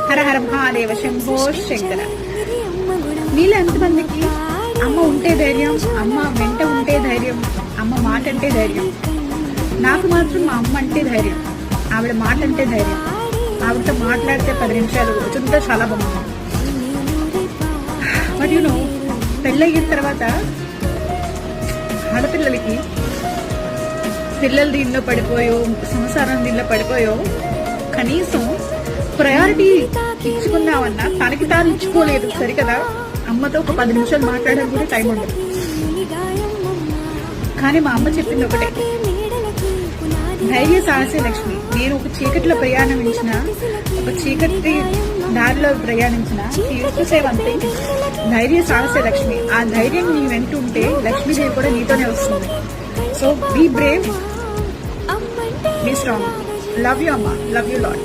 హర హర మహాదేవ శంభో శంకర. మీలో ఎంతమందికి అమ్మ ఉంటే ధైర్యం, అమ్మ వెంట ఉంటే ధైర్యం, అమ్మ మాట అంటే ధైర్యం? నాకు మాత్రం మా అమ్మ అంటే ధైర్యం, ఆవిడ మాట అంటే ధైర్యం. ఆవిడతో మాట్లాడితే 10 నిమిషాలు రోజంతా చాలా బాగుంటుంది. బట్ యూనో, పెళ్ళయిన తర్వాత ఆడపిల్లలకి పిల్లలు దీనిలో పడిపోయో, సంసారం దీనిలో పడిపోయో, కనీసం ప్రయారిటీ ఇచ్చుకున్నామన్నా తనకి తాను ఇచ్చుకోలేదు. సరికదా, అమ్మతో ఒక 10 నిమిషాలు మాట్లాడడానికి కూడా టైం ఉండదు. కానీ మా అమ్మ చెప్పింది ఒకటే, ధైర్య సాహసే లక్ష్మి. నేను ఒక చీకటిలో ప్రయాణించిన, ఒక చీకటి దారిలో ప్రయాణించిన, తీర్చుసేవంతే ధైర్య సాహసే లక్ష్మి. ఆ ధైర్యం నీ వెంటుంటే లక్ష్మీదేవి కూడా నీతోనే వస్తుంది. So be brave, be strong. Love you అమ్మ, లవ్ యూ లాట్.